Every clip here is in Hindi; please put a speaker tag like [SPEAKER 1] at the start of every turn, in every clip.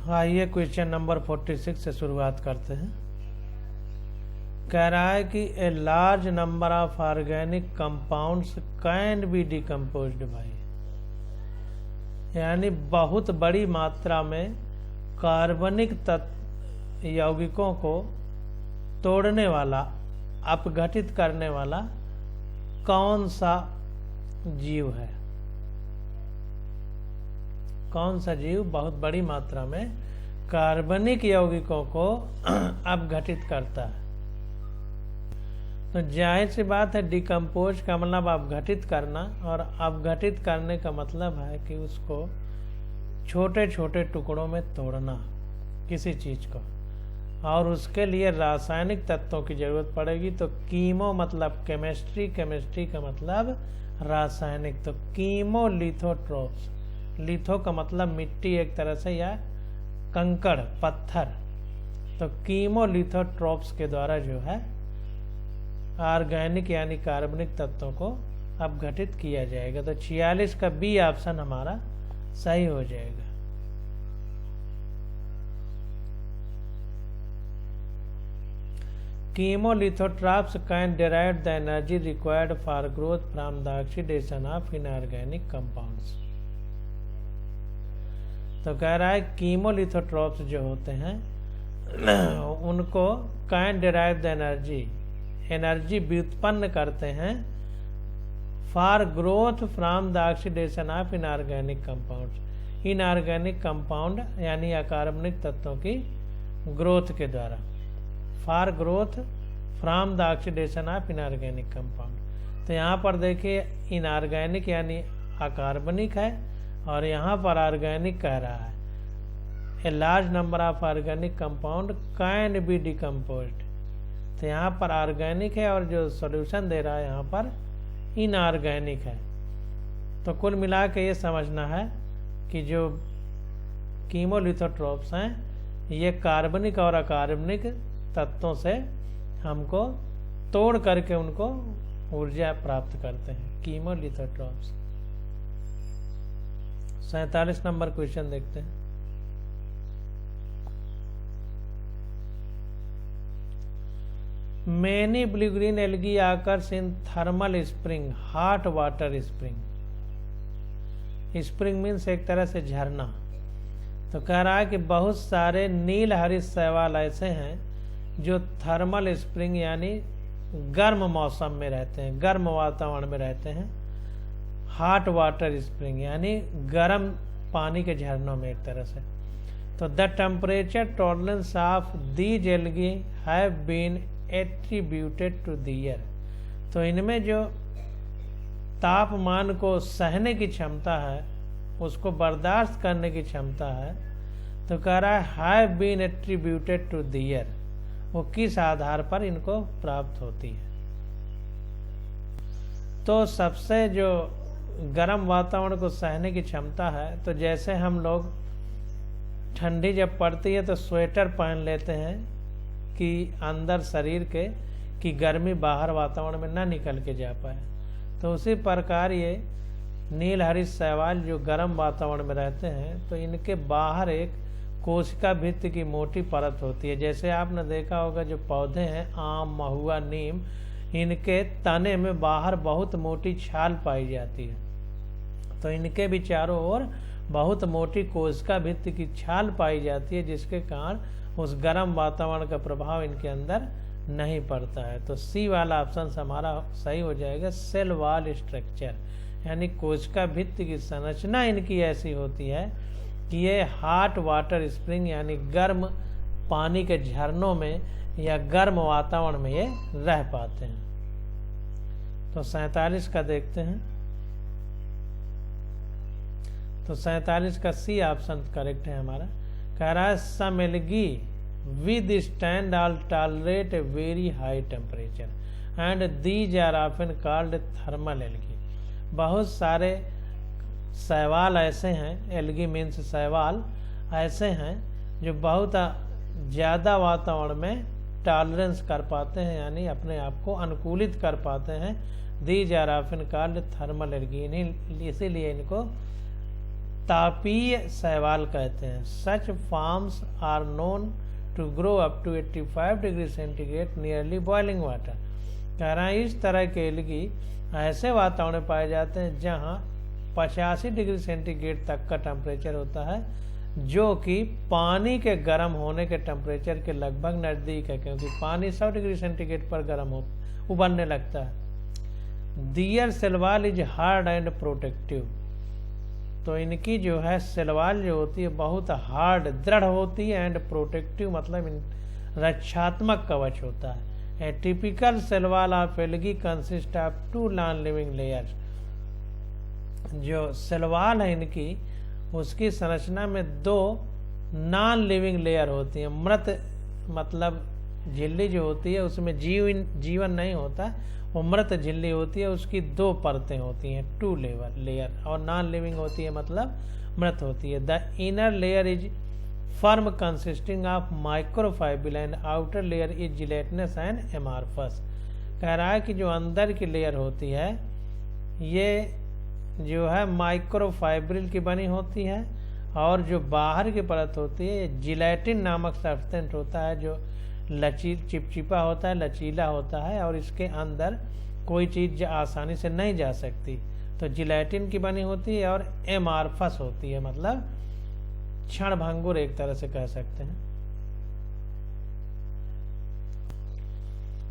[SPEAKER 1] आइए क्वेश्चन नंबर 46 से शुरुआत करते हैं। कह रहा है कि a large number of organic compounds can be decomposed by, यानी बहुत बड़ी मात्रा में कार्बनिक तत्व यौगिकों को तोड़ने वाला, अपघटित करने वाला कौन सा जीव है। कौन सा जीव बहुत बड़ी मात्रा में कार्बनिक यौगिकों को अपघटित करता है। तो जाहिर सी बात है, डिकम्पोज का मतलब अपघटित करना, और अपघटित करने का मतलब है कि उसको छोटे छोटे टुकड़ों में तोड़ना किसी चीज को, और उसके लिए रासायनिक तत्वों की जरूरत पड़ेगी। तो कीमो मतलब केमिस्ट्री, केमिस्ट्री का मतलब रासायनिक। तो कीमोलिथोट्रोप्स, लिथो का मतलब मिट्टी एक तरह से, या कंकड़, पत्थर। तो कीमोलिथोट्रोप्स के द्वारा जो है ऑर्गेनिक यानी कार्बनिक तत्वों को अपघटित किया जाएगा। तो 46 का बी ऑप्शन हमारा सही हो जाएगा। Chemolithotraps can derive the energy required for growth from the oxidation of inorganic compounds। तो कह रहा है कीमोलिथोट्रॉप्स जो होते हैं उनको कैन डिराइव द एनर्जी व्युत्पन्न करते हैं for growth from the oxidation of inorganic compounds. Inorganic compound यानी अकार्बनिक तत्वों की ग्रोथ के द्वारा, for growth from the oxidation of inorganic compound. तो यहाँ पर देखिए इनऑर्गेनिक यानी अकार्बनिक है, और यहाँ पर ऑर्गेनिक कह रहा है ए large number of organic compound can be decomposed. तो यहाँ पर ऑर्गेनिक है, और जो सॉल्यूशन दे रहा है यहाँ पर इनऑर्गेनिक है। तो कुल मिला के ये समझना है कि जो कीमोलिथोट्रोप्स हैं ये कार्बनिक और अकार्बनिक तत्वों से हमको तोड़ करके उनको ऊर्जा प्राप्त करते हैं, कीमोलिथोट्रोप्स। 47 नंबर क्वेश्चन देखते हैं। Many blue green algae occurs in thermal spring, hot water spring। Spring means एक तरह से झरना। तो कह रहा है कि बहुत सारे नील हरित शैवाल ऐसे हैं जो थर्मल स्प्रिंग यानी गर्म मौसम में रहते हैं, गर्म वातावरण में रहते हैं। हॉट वाटर स्प्रिंग यानी गर्म पानी के झरनों में एक तरह से। तो the temperature tolerance of these algae have been attributed to the year. तो इनमें जो तापमान को सहने की क्षमता है, उसको बर्दाश्त करने की क्षमता है, तो कह रहा है have been attributed to the year. वो किस आधार पर इनको प्राप्त होती है। तो सबसे जो गर्म वातावरण को सहने की क्षमता है, तो जैसे हम लोग ठंडी जब पड़ती है तो स्वेटर पहन लेते हैं कि अंदर शरीर के कि गर्मी बाहर वातावरण में ना निकल के जा पाए। तो उसी प्रकार ये नील हरित शैवाल जो गर्म वातावरण में रहते हैं, तो इनके बाहर एक कोशिका भित्ति की मोटी परत होती है। जैसे आपने देखा होगा जो पौधे हैं आम, महुआ, नीम, इनके तने में बाहर बहुत मोटी छाल पाई जाती है। तो इनके भी चारों ओर बहुत मोटी कोशिका भित्ति की छाल पाई जाती है, जिसके कारण उस गर्म वातावरण का प्रभाव इनके अंदर नहीं पड़ता है। तो सी वाला ऑप्शन हमारा सही हो जाएगा। सेल वॉल स्ट्रक्चर यानी कोशिका भित्ति की संरचना इनकी ऐसी होती है कि ये हॉट वाटर स्प्रिंग यानी गर्म पानी के झरनों में या गर्म वातावरण में ये रह पाते हैं। तो 47 का देखते हैं। तो 47 का सी ऑप्शन करेक्ट है हमारा। कह रहा है some algae withstand all tolerate a very high temperature and these are often called thermal algae. बहुत सारे शैवाल ऐसे हैं, एल्गी मीन्स शैवाल ऐसे हैं जो बहुत ज़्यादा वातावरण में टॉलरेंस कर पाते हैं, यानी अपने आप को अनुकूलित कर पाते हैं। These are often called thermal algae. इसीलिए इनको तापीय शैवाल कहते हैं। Such forms are known to grow up to 85 degree centigrade nearly boiling water. कह रहा है इस तरह के एल्गी ऐसे वातावरण में पाए जाते हैं जहां 85 डिग्री सेंटीग्रेड तक का टेम्परेचर होता है, जो कि पानी के गर्म होने के टेम्परेचर के लगभग नज़दीक है, क्योंकि पानी 100 डिग्री सेंटीग्रेड पर गर्म उबलने लगता है। दियर शैवाल इज हार्ड एंड प्रोटेक्टिव। तो इनकी जो है शैवाल जो होती है बहुत हार्ड दृढ़ होती है, एंड प्रोटेक्टिव मतलब रक्षात्मक कवच होता है। ए टिपिकल शैवाल of algae consist of 2 non living layers. जो शैवाल है इनकी, उसकी संरचना में 2 नॉन लिविंग लेयर होती है। मृत मतलब झिल्ली जो होती है उसमें जीवन नहीं होता, वो मृत झिल्ली होती है, उसकी 2 परतें होती हैं, 2 लेयर, और नॉन लिविंग होती है मतलब मृत होती है। The inner layer is firm consisting of microfibril and outer layer is gelatinous and amorphous. कह रहा है कि जो अंदर की लेयर होती है ये जो है माइक्रोफाइब्रिल की बनी होती है, और जो बाहर की परत होती है जिलेटिन नामक सब्सटेंस होता है, जो चिपचिपा होता है, लचीला होता है, और इसके अंदर कोई चीज़ आसानी से नहीं जा सकती। तो जिलेटिन की बनी होती है, और एमार्फस होती है मतलब क्षणभंगुर एक तरह से कह सकते हैं।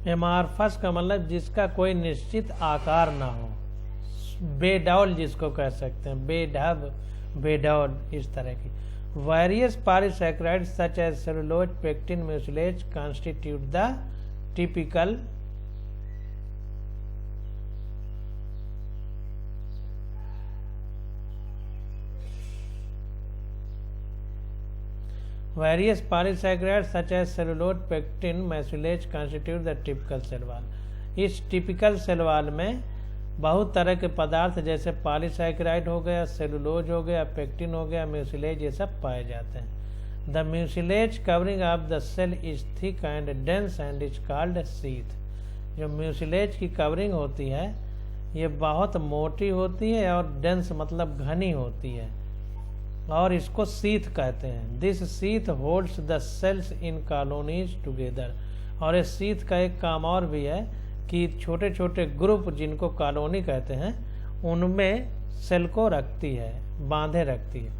[SPEAKER 1] एमार्फस का मतलब जिसका कोई निश्चित आकार ना हो, बेडौल जिसको कह सकते हैं, बेढब, बेडौल, इस तरह की। Various polysaccharides such as cellulose, pectin, mucilage constitute the typical Various polysaccharides such as cellulose, pectin, mucilage constitute the typical शैवाल। इस टिपिकल शैवाल में बहुत तरह के पदार्थ जैसे पॉलीसैकेराइड हो गया, सेलुलोज हो गया, पेक्टिन हो गया, म्यूसिलेज, ये सब पाए जाते हैं। The mucilage covering of the cell is thick and dense and is called sheath. जो म्यूसिलेज की कवरिंग होती है ये बहुत मोटी होती है और डेंस मतलब घनी होती है, और इसको सीथ कहते हैं। This sheath holds the cells in colonies together. और इस सीथ का एक काम और भी है कि छोटे छोटे ग्रुप जिनको कॉलोनी कहते हैं उनमें सेल को रखती है, बांधे रखती है।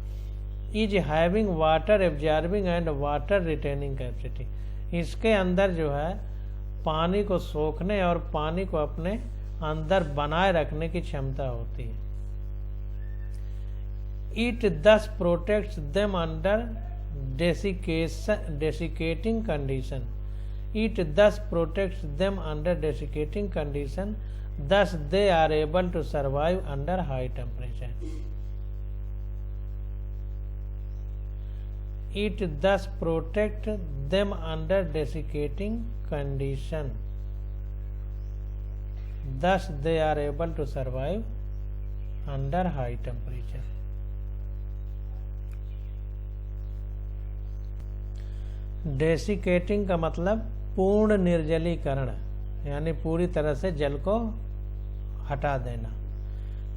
[SPEAKER 1] Is having water absorbing and water retaining capacity. इसके अंदर जो है पानी को सोखने और पानी को अपने अंदर बनाए रखने की क्षमता होती है। It thus protects them under desiccating condition. It thus protects them under desiccating condition. Thus they are able to survive under high temperature. It thus protects them under desiccating condition. Thus they are able to survive under high temperature. डेसिकेटिंग का मतलब पूर्ण निर्जलीकरण, यानी पूरी तरह से जल को हटा देना।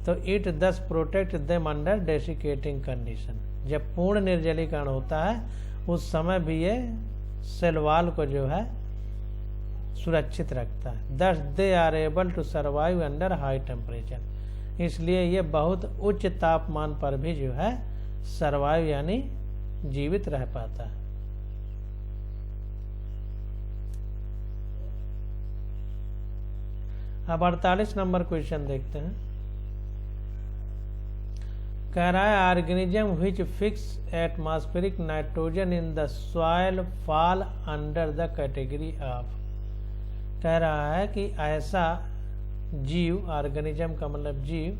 [SPEAKER 1] तो इट दस प्रोटेक्ट देम अंडर डेसिकेटिंग कंडीशन। जब पूर्ण निर्जलीकरण होता है उस समय भी ये शैवाल को जो है सुरक्षित रखता है। Thus they are able to survive under high temperature. इसलिए ये बहुत उच्च तापमान पर भी जो है सर्वाइव यानी जीवित रह पाता है। अब 48 नंबर क्वेश्चन देखते हैं। कह रहा है organism which fix atmospheric nitrogen in the soil fall under the category of. कह रहा है कि ऐसा जीव, ऑर्गेनिज्म का मतलब जीव,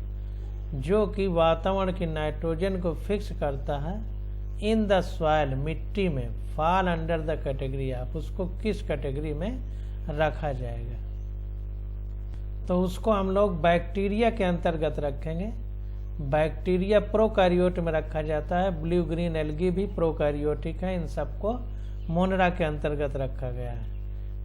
[SPEAKER 1] जो कि वातावरण की नाइट्रोजन को फिक्स करता है इन द सॉइल, मिट्टी में, fall under the category of, उसको किस कैटेगरी में रखा जाएगा। तो उसको हम लोग बैक्टीरिया के अंतर्गत रखेंगे। बैक्टीरिया प्रोकैरियोट में रखा जाता है, ब्लू ग्रीन एल्गी भी प्रोकैरियोटिक है, इन सबको मोनरा के अंतर्गत रखा गया है।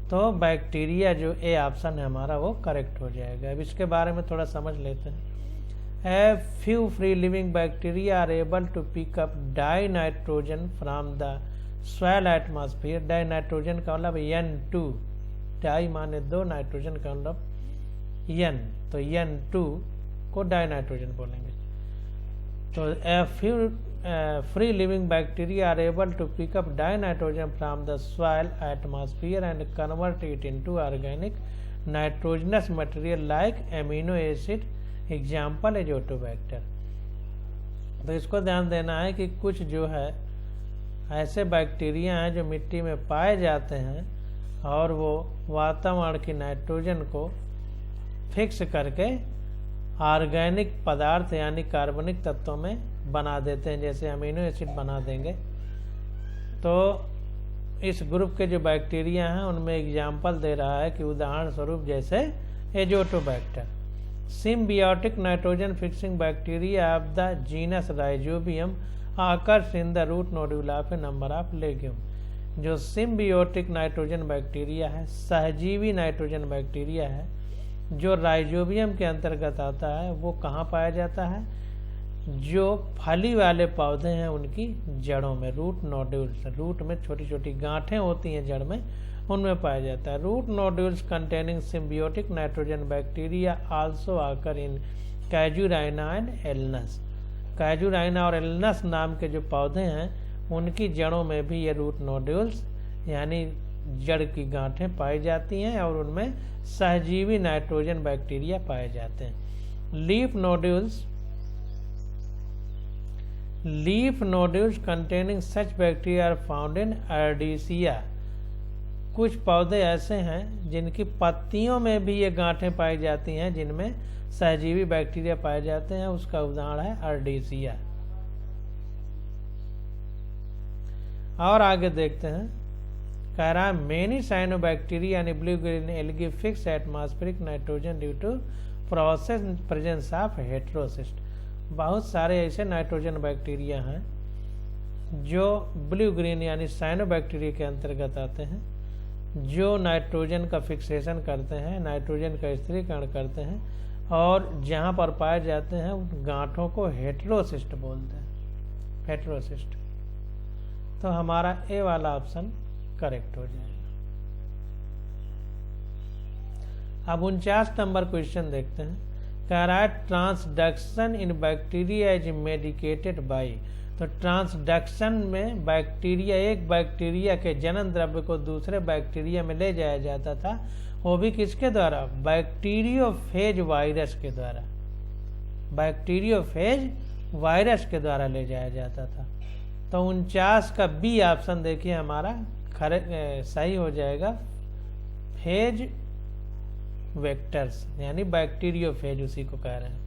[SPEAKER 1] तो बैक्टीरिया जो ए ऑप्शन है हमारा वो करेक्ट हो जाएगा। अब इसके बारे में थोड़ा समझ लेते हैं। A few free living bacteria are able to pick up dinitrogen from the soil atmosphere. Dinitrogen का मतलब N2, डाई माने 2, नाइट्रोजन का मतलब N, तो N2 को डाइनाइट्रोजन बोलेंगे। तो a few free living bacteria are able to pick up dinitrogen from the soil atmosphere and convert it into organic nitrogenous material like amino acid, example azotobacter। तो इसको ध्यान देना है कि कुछ जो है ऐसे बैक्टीरिया हैं जो मिट्टी में पाए जाते हैं और वो वातावरण की नाइट्रोजन को फिक्स करके ऑर्गेनिक पदार्थ यानी कार्बनिक तत्वों में बना देते हैं, जैसे अमीनो एसिड बना देंगे। तो इस ग्रुप के जो बैक्टीरिया हैं उनमें एग्जाम्पल दे रहा है कि उदाहरण स्वरूप जैसे Azotobacter, symbiotic nitrogen fixing bacteria of the genus Rhizobium occurs in the root nodule of a number of legume. जो सिम्बियोटिक नाइट्रोजन बैक्टीरिया है, सहजीवी नाइट्रोजन बैक्टीरिया है, जो राइजोबियम के अंतर्गत आता है, वो कहाँ पाया जाता है? जो फली वाले पौधे हैं उनकी जड़ों में, रूट नोड्यूल्स, रूट में छोटी छोटी गांठें होती हैं जड़ में, उनमें पाया जाता है। Root nodules containing symbiotic nitrogen bacteria also occur in Casuarina and Alnus. Casuarina और एल्नस नाम के जो पौधे हैं उनकी जड़ों में भी ये रूट नोड्यूल्स यानी जड़ की गांठें पाई जाती हैं और उनमें सहजीवी नाइट्रोजन बैक्टीरिया पाए जाते हैं। Leaf nodules containing such bacteria are found in Ardisia. कुछ पौधे ऐसे हैं जिनकी पत्तियों में भी ये गांठें पाई जाती हैं जिनमें सहजीवी बैक्टीरिया पाए जाते हैं, उसका उदाहरण है अर्डिसिया। और आगे देखते हैं, कह रहा है many cyanobacteria and blue green algae fix atmospheric nitrogen due to process presence of heterocyst. बहुत सारे ऐसे नाइट्रोजन बैक्टीरिया हैं जो ब्लू ग्रीन यानी साइनोबैक्टीरिया के अंतर्गत आते हैं, जो नाइट्रोजन का फिक्सेशन करते हैं, नाइट्रोजन का स्थिरीकरण करते हैं और जहाँ पर पाए जाते हैं उन गांठों को हेटेरोसिस्ट बोलते हैं, हेटेरोसिस्ट। तो हमारा ए वाला ऑप्शन करेक्ट हो जाएगा। अब 49 नंबर क्वेश्चन देखते हैं। कह रहा है transduction in bacteria is medicated by. तो ट्रांसडक्शन में बैक्टीरिया, एक बैक्टीरिया के जनन द्रव्य को दूसरे बैक्टीरिया में ले जाया जाता था, वो भी किसके द्वारा? बैक्टीरियोफेज वायरस के द्वारा, बैक्टीरियोफेज वायरस के द्वारा ले जाया जाता था। तो 49 का बी ऑप्शन देखिए हमारा सही हो जाएगा, फेज वेक्टर्स यानी बैक्टीरियोफेज उसी को कह रहे हैं।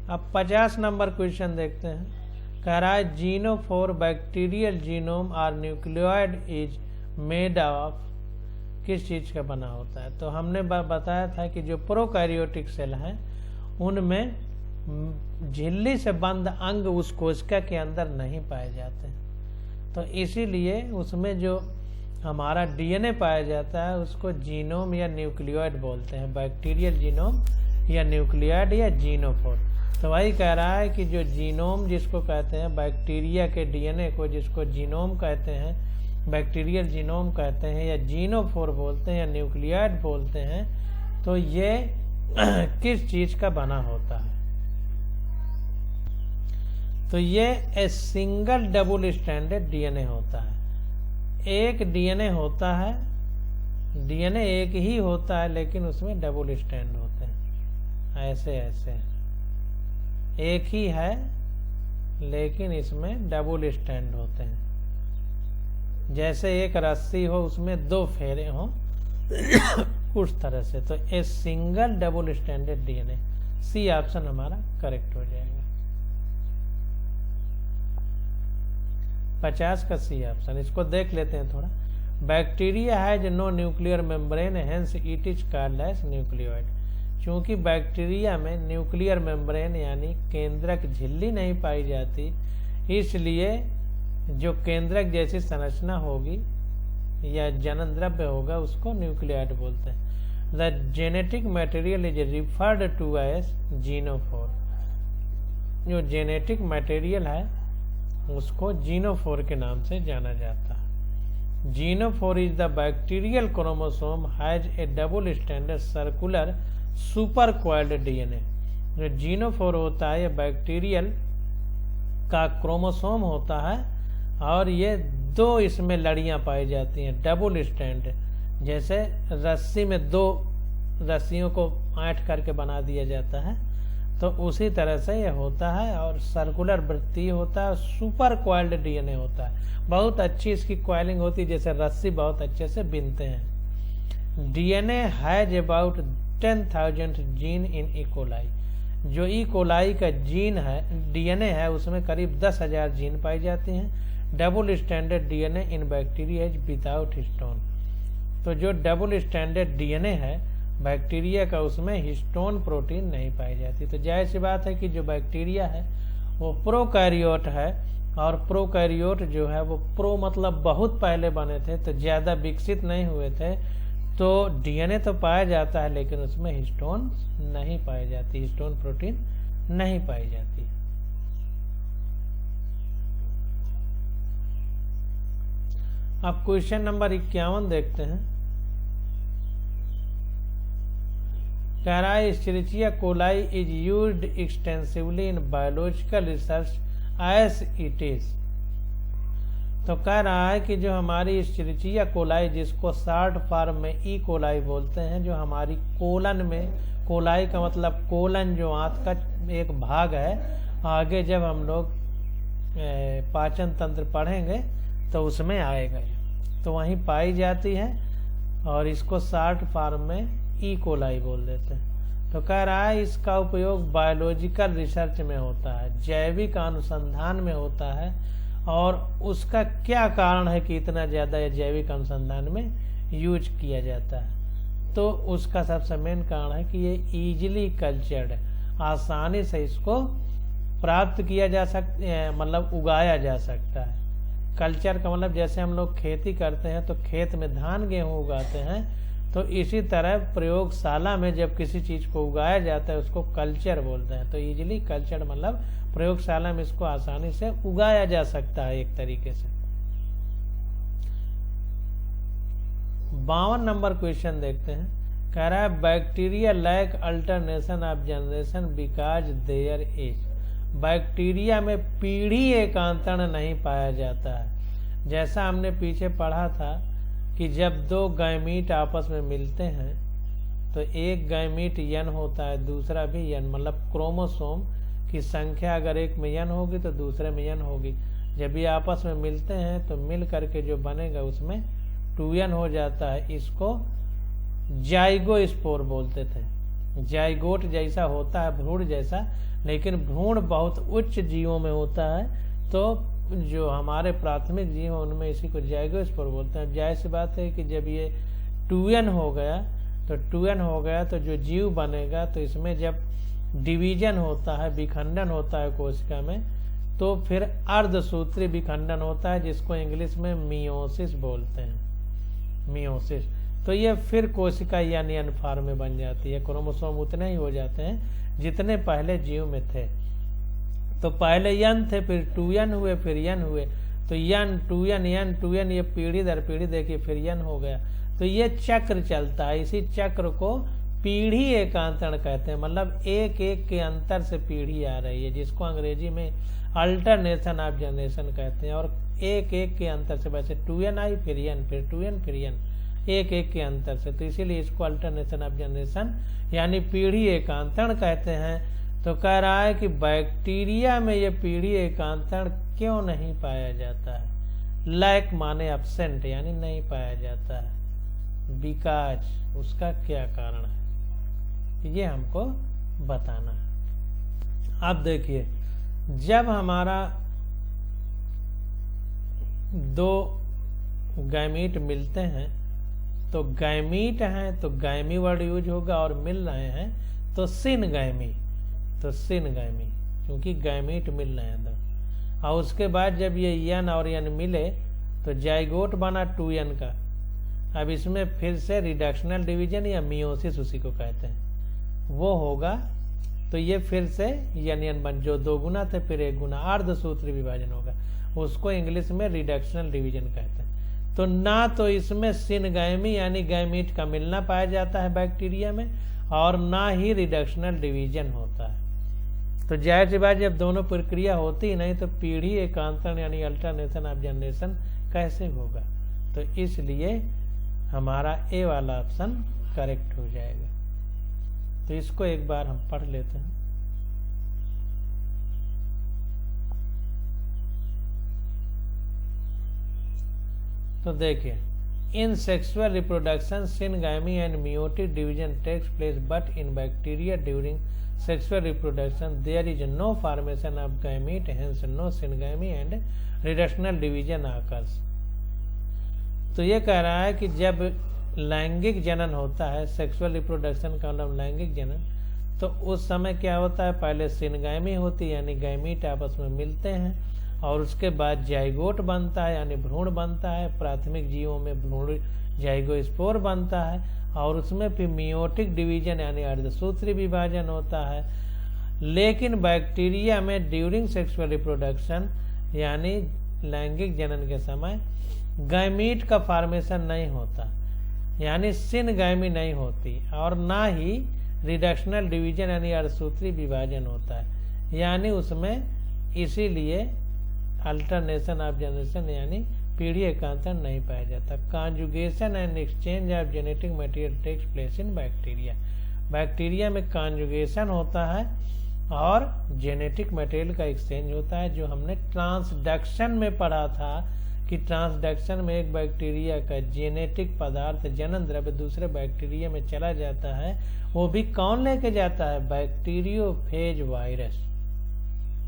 [SPEAKER 1] अब 50 नंबर क्वेश्चन देखते हैं। कह रहा है genophore bacterial genome or nucleoid is made of, किस चीज का बना होता है? तो हमने बताया था कि जो प्रोकैरियोटिक सेल हैं उनमें झिल्ली से बंद अंग उस कोशिका के अंदर नहीं पाए जाते, तो इसीलिए उसमें जो हमारा डीएनए पाया जाता है उसको जीनोम या न्यूक्लियोइड बोलते हैं, बैक्टीरियल जीनोम या न्यूक्लियोइड या जीनोफोर। तो वही कह रहा है कि जो जीनोम जिसको कहते हैं, बैक्टीरिया के डीएनए को जिसको जीनोम कहते हैं, बैक्टीरियल जीनोम कहते हैं या जीनोफोर बोलते हैं या न्यूक्लियोइड बोलते हैं, तो ये किस चीज का बना होता है? तो ये ए सिंगल डबल स्ट्रैंडेड डीएनए होता है। एक डीएनए होता है, डीएनए एक ही होता है लेकिन उसमें डबल स्ट्रैंड होते हैं, ऐसे ऐसे एक ही है लेकिन इसमें डबल स्ट्रैंड होते हैं, जैसे एक रस्सी हो उसमें दो फेरे हो उस तरह से। तो a single double stranded DNA, C option हमारा करेक्ट हो जाएगा। 50 का सी ऑप्शन, इसको देख लेते हैं थोड़ा। Bacteria has no nuclear membrane hence it is called as nucleoid. चूंकि बैक्टीरिया में न्यूक्लियर मेम्ब्रेन यानी केंद्रक झिल्ली नहीं पाई जाती, इसलिए जो केंद्रक जैसी संरचना होगी या जनन द्रव्य होगा उसको न्यूक्लियोइड बोलते हैं। The genetic material is referred to as genophore. जो जेनेटिक मटेरियल है उसको जीनोफोर के नाम से जाना जाता है। Genophore is the bacterial chromosome has a double standard circular super coiled DNA. जो जीनोफोर होता है ये बैक्टीरियल का क्रोमोसोम होता है और ये दो इसमें लड़ियां पाई जाती हैं, डबल स्टैंड, जैसे रस्सी में दो रस्सियों को ऐंठ करके बना दिया जाता है, तो उसी तरह से ये होता है और सर्कुलर वृत्तीय होता है, सुपर क्वाइल्ड डीएनए होता है। बहुत अच्छी इसकी क्वाइलिंग होती है, जैसे रस्सी बहुत अच्छे से बिनते हैं। DNA has about 10,000 gene in E coli. जो इकोलाई का जीन है, डीएनए है, उसमें करीब 10,000 जीन पाई जाती हैं। Double standard DNA in bacteria is without histone. तो जो डबल स्टैंडर्ड डीएनए है बैक्टीरिया का, उसमें हिस्टोन प्रोटीन नहीं पाई जाती। तो जाहिर सी बात है कि जो बैक्टीरिया है वो प्रोकैरियोट है, और प्रोकैरियोट जो है वो प्रो मतलब बहुत पहले बने थे, तो ज़्यादा विकसित नहीं हुए थे, तो डीएनए तो पाया जाता है लेकिन उसमें हिस्टोन नहीं पाई जाती, हिस्टोन प्रोटीन नहीं पाई जाती। अब क्वेश्चन नंबर 51 देखते हैं। कह रहा है Escherichia coli is used extensively in biological research as it is. तो कह रहा है कि जो हमारी एस्चेरिचिया कोलाई, जिसको शॉर्ट फॉर्म में ई कोलाई बोलते हैं, जो हमारी कोलन में, कोलाई का मतलब कोलन जो आंत का एक भाग है, आगे जब हम लोग पाचन तंत्र पढ़ेंगे तो उसमें आएगा, तो वहीं पाई जाती है और इसको शॉर्ट फॉर्म में ई कोलाई बोल देते हैं। तो कह रहा है इसका उपयोग बायोलॉजिकल रिसर्च में होता है, जैविक अनुसंधान में होता है, और उसका क्या कारण है कि इतना ज़्यादा ये जैविक अनुसंधान में यूज किया जाता है। तो उसका सबसे मेन कारण है कि ये इजीली कल्चर्ड है, आसानी से इसको प्राप्त किया जा सकता, मतलब उगाया जा सकता है। कल्चर का मतलब जैसे हम लोग खेती करते हैं तो खेत में धान गेहूँ उगाते हैं, तो इसी तरह प्रयोगशाला में जब किसी चीज़ को उगाया जाता है उसको कल्चर बोलते हैं। तो इजीली कल्चर मतलब प्रयोगशाला में इसको आसानी से उगाया जा सकता है एक तरीके से। 52 नंबर क्वेश्चन देखते हैं। कह रहा है bacteria lack alternation of generation because there is. Bacteria में पीढ़ी एकांतरण नहीं पाया जाता है। जैसा हमने पीछे पढ़ा था कि जब दो गैमीट आपस में मिलते हैं तो एक गैमीट यन होता है, दूसरा भी यन, मतलब क्रोमोसोम की संख्या अगर एक में यन होगी तो दूसरे में यन होगी। जब ये आपस में मिलते हैं तो मिल करके जो बनेगा उसमें 2n हो जाता है। इसको जाइगोस्पोर बोलते थे। जाइगोट जैसा होता है, भ्रूण जैसा, लेकिन भ्रूण बहुत उच्च जीवों में होता है, तो जो हमारे प्राथमिक जीव हैं उनमें इसी को जाइगोस्पोर बोलते हैं। जाहिर सी बात है कि जब ये 2n हो गया तो जो जीव बनेगा, तो इसमें जब डिवीजन होता है, विखंडन होता है कोशिका में, तो फिर अर्धसूत्री विखंडन होता है, जिसको इंग्लिश में मियोसिस बोलते हैं, मियोसिस। तो ये फिर कोशिका यानी यन फॉर्म में बन जाती है। क्रोमोसोम उतने ही हो जाते हैं जितने पहले जीव में थे। तो पहले यन थे, फिर 2n हुए, फिर यन हुए, तो यन 2n यन 2n, ये पीढ़ी दर पीढ़ी देखिए फिर यन हो गया। तो ये चक्र चलता है। इसी चक्र को पीढ़ी एकांतरण कहते हैं, मतलब एक एक के अंतर से पीढ़ी आ रही है, जिसको अंग्रेजी में अल्टरनेशन ऑफ जनरेशन कहते हैं। और एक एक के अंतर से, वैसे 2n आई फिर यन, फिर 2n फिर यन, एक एक के अंतर से, तो इसीलिए इसको अल्टरनेशन ऑफ जनरेशन यानी पीढ़ी एकांतरण कहते हैं। तो कह रहा है कि बैक्टीरिया में ये पीढ़ी एकांतरण क्यों नहीं पाया जाता है। लैक माने एब्सेंट, यानी नहीं पाया जाता है। बिकॉज, उसका क्या कारण है, ये हमको बताना है। अब देखिए, जब हमारा दो गैमीट मिलते हैं, तो गैमीट हैं तो गैमी वर्ड यूज होगा, और मिल रहे हैं तो सिन गैमी, तो सिन गैमी, क्योंकि गैमीट मिल रहे हैं तो। और उसके बाद जब ये यन और यन मिले तो जाइगोट बना 2n का, अब इसमें फिर से रिडक्शनल डिवीजन या मियोसिस उसी को कहते हैं, वो होगा। तो ये फिर से यन बन, जो 2 गुना थे फिर 1 गुना, अर्धसूत्री विभाजन होगा, उसको इंग्लिश में रिडक्शनल डिवीजन कहते हैं। तो ना तो इसमें सिनगैमी यानी गैमीट का मिलना पाया जाता है बैक्टीरिया में, और ना ही रिडक्शनल डिवीजन होता है। तो जाहिर सी बात, जब दोनों प्रक्रिया होती ही नहीं तो पीढ़ी एकांतरण यानी अल्टरनेशन ऑफ जनरेशन कैसे होगा। तो इसलिए हमारा ए वाला ऑप्शन करेक्ट हो जाएगा। तो इसको एक बार हम पढ़ लेते हैं। तो देखिए, in sexual reproduction syngamy and meiotic division takes place, but in bacteria during sexual reproduction there is no formation of gamete, hence no syngamy and reductional division occurs। तो ये कह रहा है कि जब लैंगिक जनन होता है, सेक्सुअल रिप्रोडक्शन का मतलब लैंगिक जनन, तो उस समय क्या होता है, पहले सिनगैमी होती है यानी गैमीट आपस में मिलते हैं, और उसके बाद जाइगोट बनता है यानी भ्रूण बनता है। प्राथमिक जीवों में भ्रूण जाइगोस्पोर बनता है, और उसमें फिर मियोटिक डिवीजन यानी अर्धसूत्री विभाजन होता है। लेकिन बैक्टीरिया में ड्यूरिंग सेक्सुअल रिप्रोडक्शन यानी लैंगिक जनन के समय गैमीट का फॉर्मेशन नहीं होता, यानी सिनगैमी नहीं होती, और ना ही रिडक्शनल डिवीजन यानी अर्धसूत्री विभाजन होता है, यानी उसमें इसीलिए अल्टरनेशन ऑफ जनरेशन यानी पीढ़ी एकांतरण नहीं पाया जाता। Conjugation and exchange of genetic material takes place in bacteria. Bacteria में कॉन्जुगेशन होता है और जेनेटिक मटेरियल का एक्सचेंज होता है, जो हमने ट्रांसडक्शन में पढ़ा था कि ट्रांसडक्शन में एक बैक्टीरिया का जेनेटिक पदार्थ जनन द्रव्य दूसरे बैक्टीरिया में चला जाता है। वो भी कौन लेके जाता है, बैक्टीरियोफेज वायरस।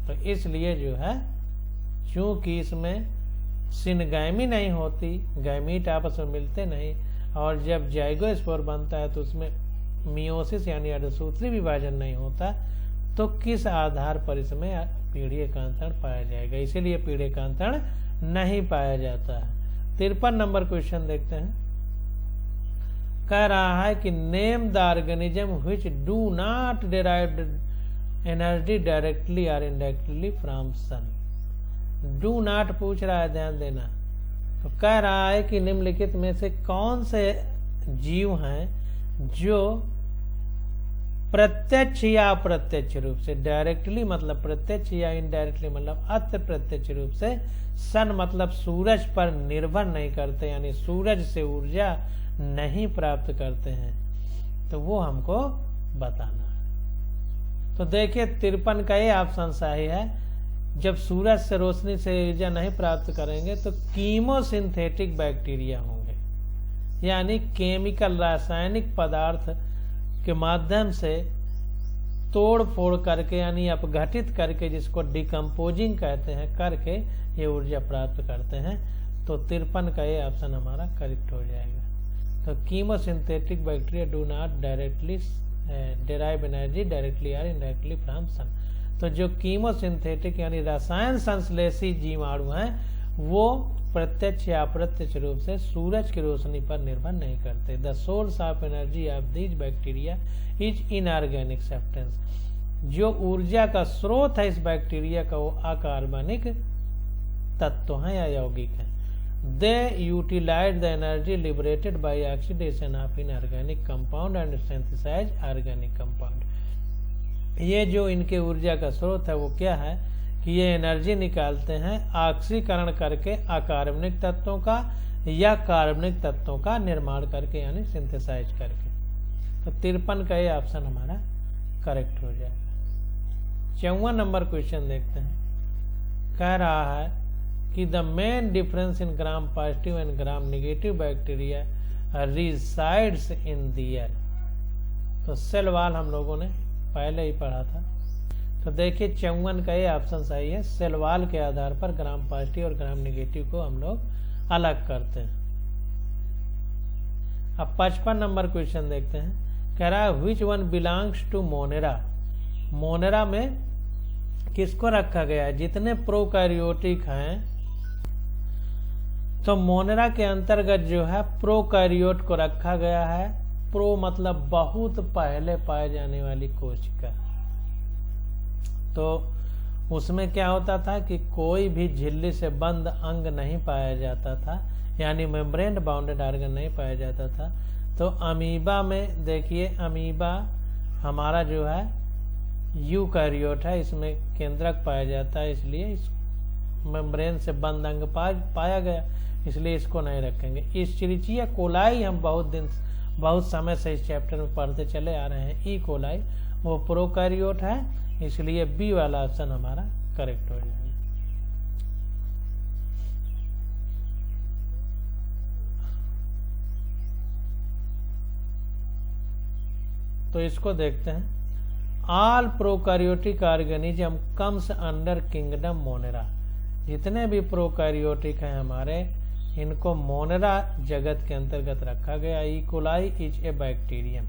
[SPEAKER 1] तो इसलिए जो है, चूंकि इसमें सिनगैमी नहीं होती, गैमीट आपस में मिलते नहीं, और जब जाइगोस्पोर बनता है तो उसमें मियोसिस यानी अर्धसूत्री विभाजन नहीं होता, तो किस आधार पर इसमें पीढ़ी एकांतरण पाया जाएगा। इसीलिए पीढ़ी एकांतरण नहीं पाया जाता है। 53 नंबर क्वेश्चन देखते हैं। कह रहा है कि name the organism which do not derive energy directly और indirectly from sun. Do not पूछ रहा है, ध्यान देना। तो कह रहा है कि निम्नलिखित में से कौन से जीव हैं जो प्रत्यक्ष या अप्रत्यक्ष रूप से, डायरेक्टली मतलब प्रत्यक्ष या इनडायरेक्टली मतलब अप्रत्यक्ष रूप से, सन मतलब सूरज पर निर्भर नहीं करते, यानी सूरज से ऊर्जा नहीं प्राप्त करते हैं। तो वो हमको बताना है। तो देखिए 53 का ये ऑप्शन सही है। जब सूरज से रोशनी से ऊर्जा नहीं प्राप्त करेंगे तो कीमोसिंथेटिक बैक्टीरिया होंगे, यानी केमिकल रासायनिक पदार्थ के माध्यम से तोड़ फोड़ करके यानी अपघटित करके, जिसको डिकम्पोजिंग कहते हैं, करके ये ऊर्जा प्राप्त करते हैं। तो 53 का ये ऑप्शन हमारा करेक्ट हो जाएगा। तो chemosynthetic bacteria do not directly derive energy directly और इनडायरेक्टली फ्रॉम सन। तो जो कीमोसिंथेटिक यानी रसायन संश्लेषी जीवाणु हैं, वो प्रत्यक्ष या अप्रत्यक्ष रूप से सूरज की रोशनी पर निर्भर नहीं करते। The source of energy of these bacteria is inorganic substance. जो ऊर्जा का स्रोत है इस बैक्टीरिया का, वो अकार्बनिक तत्व हैं या यौगिक हैं। They utilise the energy liberated by oxidation of inorganic compound and synthesise organic compound. ये जो इनके ऊर्जा का स्रोत है वो क्या है कि ये एनर्जी निकालते हैं ऑक्सीकरण करके अकार्बनिक तत्वों का या कार्बनिक तत्वों का निर्माण करके, यानी सिंथेसाइज करके। तो 53 का ये ऑप्शन हमारा करेक्ट हो जाएगा। 54 नंबर क्वेश्चन देखते हैं। कह रहा है कि the main difference in gram positive and gram negative bacteria resides in the air. तो सेल वॉल हम लोगों ने पहले ही पढ़ा था। तो देखिए 54 का ये ऑप्शन सही है। सेल वॉल के आधार पर ग्राम पॉजिटिव और ग्राम नेगेटिव को हम लोग अलग करते हैं। अब 55 नंबर क्वेश्चन देखते हैं। कह रहा है which one belongs to Monera. Monera में किसको रखा गया है? जितने प्रोकैरियोटिक हैं तो मोनेरा के अंतर्गत जो है प्रोकैरियोट को रखा गया है। प्रो मतलब बहुत पहले पाए जाने वाली कोशिका। तो उसमें क्या होता था कि कोई भी झिल्ली से बंद अंग नहीं पाया जाता था, यानी मेम्ब्रेन बाउंडेड ऑर्गन नहीं पाया जाता था। तो अमीबा में देखिए, अमीबा हमारा जो है यूकैरियोट है, इसमें केंद्रक पाया जाता है, इसलिए इस मेम्ब्रेन से बंद अंग पाया गया, इसलिए इसको नहीं रखेंगे। इस्चरिचिया कोलाई हम बहुत समय से इस चैप्टर में पढ़ते चले आ रहे हैं। ई कोलाई वो प्रोकैरियोट है, इसलिए बी वाला ऑप्शन हमारा करेक्ट हो जाएगा। तो इसको देखते हैं। All prokaryotic organism comes under kingdom Monera. जितने भी प्रोकैरियोटिक हैं हमारे, इनको मोनेरा जगत के अंतर्गत रखा गया। E coli is a bacterium.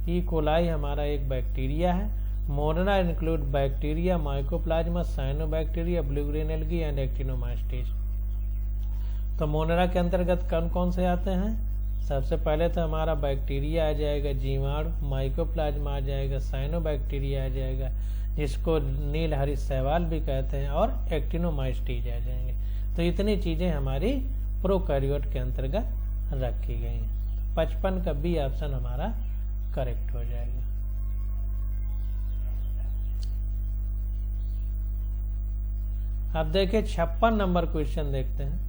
[SPEAKER 1] E coli हमारा एक बैक्टीरिया है। Monera include bacteria, mycoplasma, cyanobacteria, blue green algae and actinomycetes. तो मोनेरा के अंतर्गत कौन कौन से आते हैं? सबसे पहले तो हमारा बैक्टीरिया आ जाएगा, जीवाणु, माइकोप्लाज्मा आ जाएगा, साइनोबैक्टीरिया आ जाएगा जिसको नील हरी शैवाल भी कहते हैं, और एक्टिनोमास्टिस आ जाएंगे। तो इतनी चीजें हमारी प्रोकैरियोट के अंतर्गत रखी गई हैं। 55 का बी ऑप्शन हमारा करेक्ट हो जाएगा। अब देखिए 56 नंबर क्वेश्चन देखते हैं।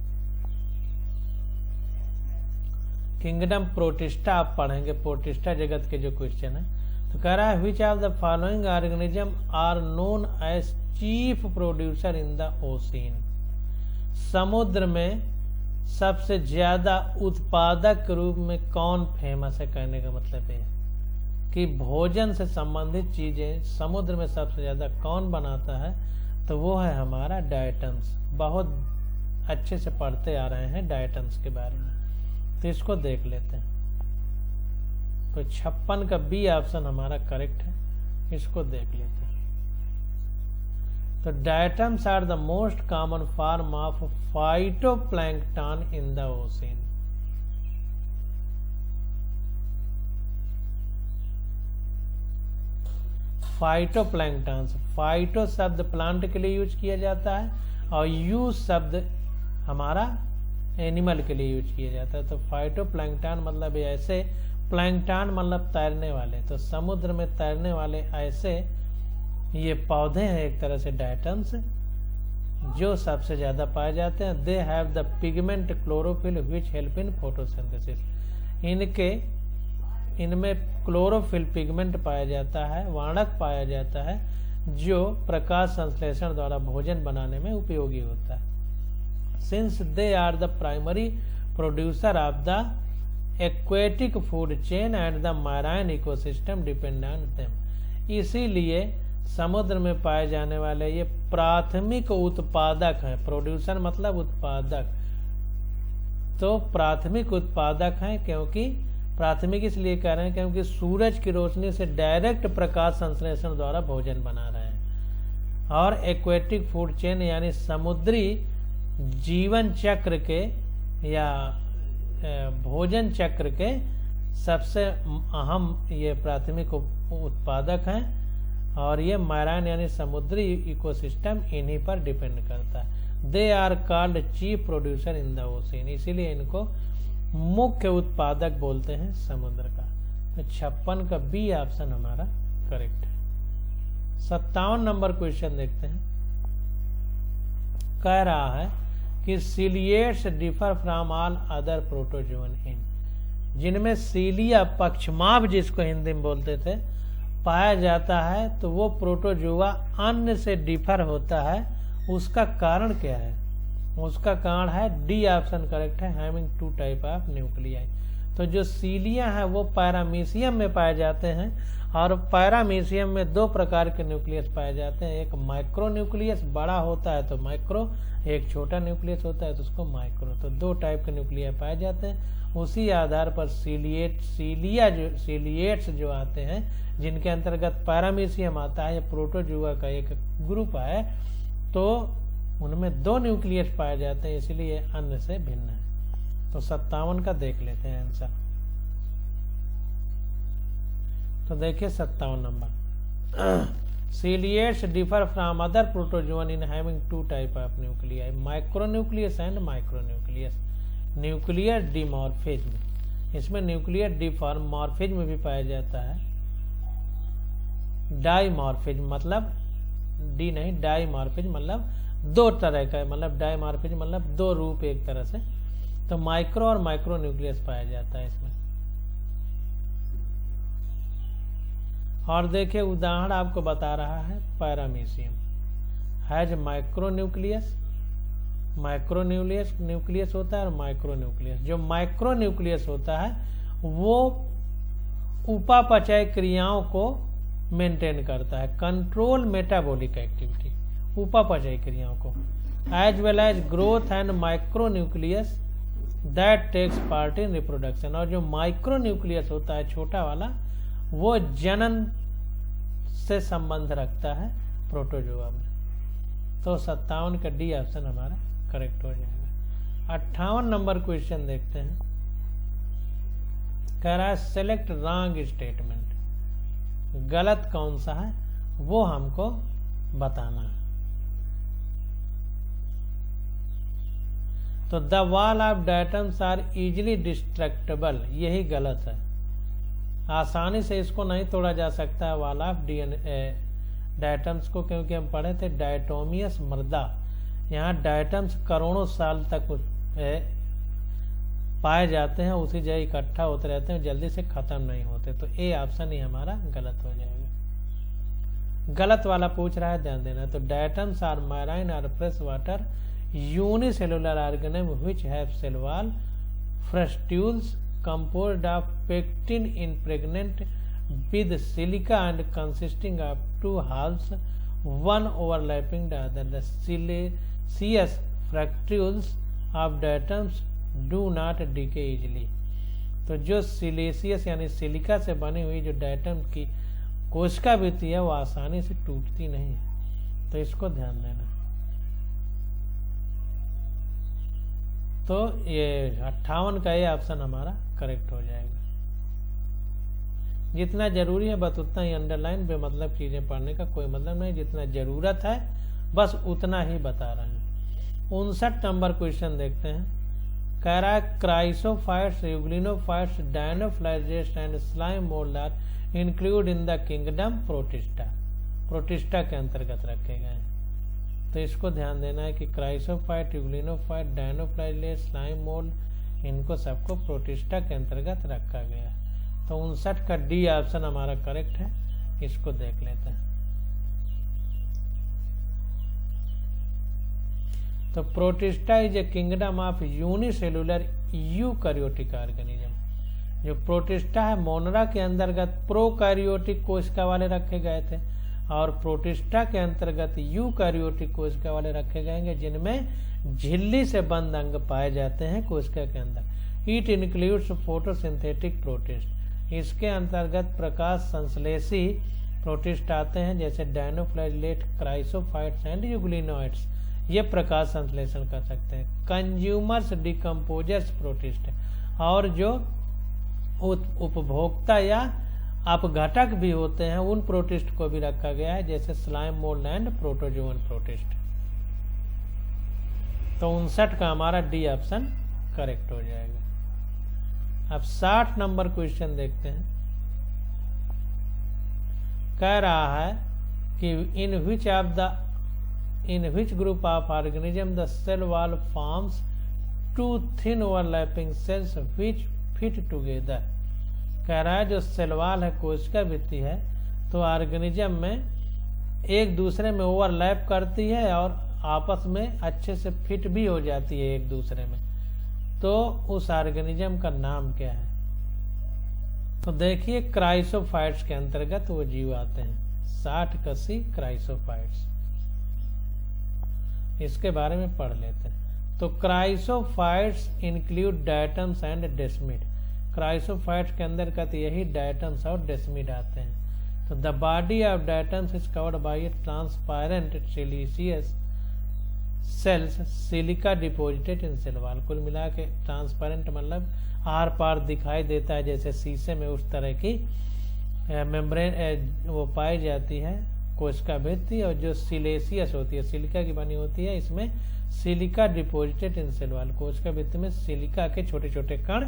[SPEAKER 1] किंगडम प्रोटिस्टा आप पढ़ेंगे, प्रोटिस्टा जगत के जो क्वेश्चन है। तो कह रहा है which of the following organism are known as chief producer in the ocean. समुद्र में सबसे ज्यादा उत्पादक रूप में कौन फेमस है? कहने का मतलब है कि भोजन से संबंधित चीजें समुद्र में सबसे ज्यादा कौन बनाता है? तो वो है हमारा डायटम्स। बहुत अच्छे से पढ़ते आ रहे हैं डायटम्स के बारे में, तो इसको देख लेते हैं। तो 56 का बी ऑप्शन हमारा करेक्ट है, इसको देख लेते हैं। तो diatoms are the most common form of phytoplankton in the ocean. Phytoplankton, phyto शब्द प्लांट के लिए यूज किया जाता है और यू शब्द हमारा एनिमल के लिए यूज किया जाता है। तो फाइटोप्लैंक्टन मतलब ऐसे, प्लैंक्टन मतलब तैरने वाले, तो समुद्र में तैरने वाले ऐसे ये पौधे हैं एक तरह से डायटम्स, जो सबसे ज्यादा पाए जाते हैं। They have the pigment chlorophyll which help in photosynthesis. इनमें क्लोरोफिल पिगमेंट पाया जाता है, वर्णक पाया जाता है, जो प्रकाश संश्लेषण द्वारा भोजन बनाने में उपयोगी होता है। Since they are the primary producer of the aquatic food chain and the marine ecosystem depend on them. इसीलिए समुद्र में पाए जाने वाले ये प्राथमिक उत्पादक हैं। प्रोड्यूसर मतलब उत्पादक, तो प्राथमिक उत्पादक हैं। क्योंकि प्राथमिक इसलिए कह रहे हैं क्योंकि सूरज की रोशनी से डायरेक्ट प्रकाश संश्लेषण द्वारा भोजन बना रहे हैं। और एक्वेटिक फूड चेन यानी समुद्री जीवन चक्र के या भोजन चक्र के सबसे अहम ये प्राथमिक उत्पादक हैं। और ये मैराइन यानी समुद्री इकोसिस्टम इन्हीं पर डिपेंड करता है। They are called chief producer in the ocean, इसीलिए इनको मुख्य उत्पादक बोलते हैं समुद्र का। तो 56 का बी ऑप्शन हमारा करेक्ट है। 57 नंबर क्वेश्चन देखते हैं। कह रहा है कि ciliates differ from all other protozoans in, जिनमें सीलिया पक्षमाभ जिसको हिंदी में बोलते थे पाया जाता है, तो वो प्रोटोजोआ अन्य से डिफर होता है। उसका कारण क्या है? उसका कारण है डी ऑप्शन करेक्ट है, हैविंग 2 टाइप ऑफ न्यूक्लियाई। तो जो सीलिया है वो पैरामीशियम में पाए जाते हैं, और पैरामीशियम में 2 प्रकार के न्यूक्लियस पाए जाते हैं। एक माइक्रो न्यूक्लियस बड़ा होता है तो माइक्रो, एक छोटा न्यूक्लियस होता है तो उसको माइक्रो। तो 2 टाइप के न्यूक्लिया पाए जाते हैं। उसी आधार पर सीलिएट्स जो आते हैं, जिनके अंतर्गत पैरामीशियम आता है, प्रोटोजुआ का एक ग्रुप है, तो उनमें 2 न्यूक्लियस पाए जाते हैं, इसलिए अन्य से भिन्न है। तो 57 का देख लेते हैं आंसर। तो देखिए 57 number, ciliates differ from other protozoan in having two type of nuclei, micronucleus and micronucleus. Nuclear dimorphism, इसमें न्यूक्लियर डिमॉर्फिज्म भी पाया जाता है। डाइमॉर्फिज्म मतलब डी नहीं, डाइमॉर्फिज्म मतलब दो तरह का, मतलब डाइमॉर्फिज्म मतलब दो रूप एक तरह से। तो माइक्रो और माइक्रो न्यूक्लियस पाया जाता है इसमें। और देखिए उदाहरण आपको बता रहा है, paramecium has micro nucleus, micro nucleus होता है और माइक्रो न्यूक्लियस। जो माइक्रो न्यूक्लियस होता है वो उपापचय क्रियाओं को मेंटेन करता है, कंट्रोल मेटाबॉलिक एक्टिविटी, उपापचय क्रियाओं को, as well as growth and micro nucleus that takes part in reproduction. और जो माइक्रो न्यूक्लियस होता है छोटा वाला, वो जनन से संबंध रखता है प्रोटोजोआ में। तो 57 का डी ऑप्शन हमारा करेक्ट हो जाएगा। 58 नंबर क्वेश्चन देखते हैं, कह रहा है सेलेक्ट रॉन्ग स्टेटमेंट, गलत कौन सा है वो हमको बताना है। तो the wall of diatoms are easily destructible, यही गलत है, आसानी से इसको नहीं तोड़ा जा सकता है वॉल ऑफ डायटम्स को, क्योंकि हम पढ़े थे डायटोमियस मृदा, यहाँ डायटम्स करोड़ों साल तक पाए जाते हैं, उसी जगह इकट्ठा होते रहते हैं, जल्दी से खत्म नहीं होते। तो ए ऑप्शन ही हमारा गलत हो जाएगा। गलत वाला पूछ रहा है, ध्यान देना। तो डायटम्स आर मैराइन और fresh water unicellular organism which have cell wall, frustules composed of pectin impregnant with silica and consisting of two halves, one overlapping the other. The siliceous fractules of diatoms do not decay easily. तो जो सिलेसियस यानी सिलिका से बनी हुई जो डायटम की कोशिका भित्ति है वो आसानी से टूटती नहीं, तो इसको ध्यान देना। तो ये 58 का ये ऑप्शन हमारा करेक्ट हो जाएगा। जितना जरूरी है बस उतना ही अंडरलाइन, बेमतलब चीजें पढ़ने का कोई मतलब नहीं, जितना जरूरत है बस उतना ही बता रहे हैं। 59 नंबर क्वेश्चन देखते हैं, कह रहा है chrysophytes, euglenophytes, dinoflagellates and slime mould are include in the kingdom Protista, Protista के अंतर्गत रखे गए हैं। तो इसको ध्यान देना है कि क्राइसोफाइट, यूग्लिनोफाइट, डायनोफ्लाजेलेट, स्लाइम मोल्ड, इनको सबको प्रोटिस्टा के अंतर्गत रखा गया है। तो 59 का डी ऑप्शन हमारा करेक्ट है, इसको देख लेते हैं। तो protista is a kingdom of unicellular eukaryotic organism. जो प्रोटिस्टा है मोनरा के अंतर्गत प्रोकैरियोटिक कोशिका वाले रखे गए थे, और प्रोटिस्टा के अंतर्गत यूकैरियोटिक कोशिका वाले रखे गए जिनमें झिल्ली से बंद अंग पाए जाते हैं कोशिका के अंदर। इट इंक्लूड्स फोटोसिंथेटिक प्रोटिस्ट, इसके अंतर्गत प्रकाश संश्लेषी प्रोटिस्ट आते हैं, जैसे डायनोफ्लाजेलेट, क्राइसोफाइट्स एंड यूग्लिनोइड्स, ये प्रकाश संश्लेषण कर सकते हैं। कंज्यूमर्स डिकम्पोजर्स प्रोटिस्ट, और जो उपभोक्ता या अपघटक भी होते हैं उन प्रोटिस्ट को भी रखा गया है, जैसे slime mould and protozoan protist. तो 59 का हमारा डी ऑप्शन करेक्ट हो जाएगा। अब 60 नंबर क्वेश्चन देखते हैं, कह रहा है कि in which group of organism the cell wall forms two thin overlapping shells which fit together. कह रहा है जो सेल वॉल है, कोशिका भित्ति है, तो ऑर्गेनिज्म में एक दूसरे में ओवरलैप करती है और आपस में अच्छे से फिट भी हो जाती है एक दूसरे में। तो उस ऑर्गेनिज्म का नाम क्या है? तो देखिए क्राइसोफाइट्स के अंतर्गत वो जीव आते हैं, 60 कसी क्राइसोफाइट्स, इसके बारे में पढ़ लेते हैं। तो chrysophytes include diatoms and desmid, chrysophytes के अंतर्गत यही डायटम्स और डेस्मिड आते हैं। तो the body of diatoms is covered by a transparent siliceous cells silica deposited in cell wall. कुल मिला के ट्रांसपेरेंट मतलब आर पार दिखाई देता है जैसे शीशे में, उस तरह की मेम्ब्रेन वो पाई जाती है कोशिका भित्ति, और जो सिलेसियस होती है, सिलिका की बनी होती है, इसमें silica deposited in cell wall, कोशिका भित्ति में सिलिका के छोटे छोटे कण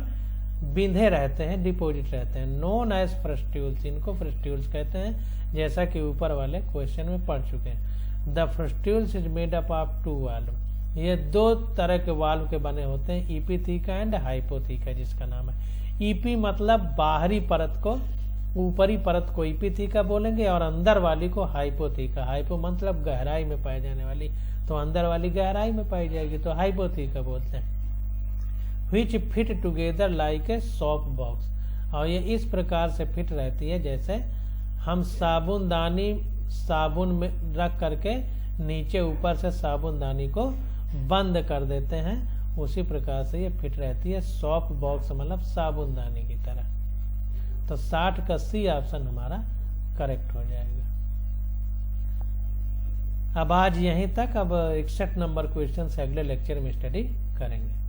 [SPEAKER 1] बिंधे रहते हैं, डिपोजिट रहते हैं, नोन एज फ्रस्ट्यूल्स, इनको फ्रस्ट्यूल्स कहते हैं, जैसा कि ऊपर वाले क्वेश्चन में पढ़ चुके हैं। The frustules is made up of 2 valve, ये 2 तरह के वाल्व के बने होते हैं, इपिथीका एंड हाइपोथीका, जिसका नाम है ईपी मतलब बाहरी परत को, ऊपरी परत को इपिथीका बोलेंगे, और अंदर वाली को हाइपोथीका। हाइपो मतलब गहराई में पाई जाने वाली, तो अंदर वाली गहराई में पाई जाएगी तो हाइपोथीका बोलते हैं। Which fit together like a soft box, और ये इस प्रकार से फिट रहती है जैसे हम साबुनदानी साबुन में रख करके नीचे ऊपर से साबुनदानी को बंद कर देते हैं, उसी प्रकार से ये फिट रहती है, सॉफ्ट बॉक्स मतलब साबुनदानी की तरह। तो 60 का सी ऑप्शन हमारा करेक्ट हो जाएगा। अब आज यहीं तक, अब 61 नंबर क्वेश्चन से अगले लेक्चर में स्टडी करेंगे।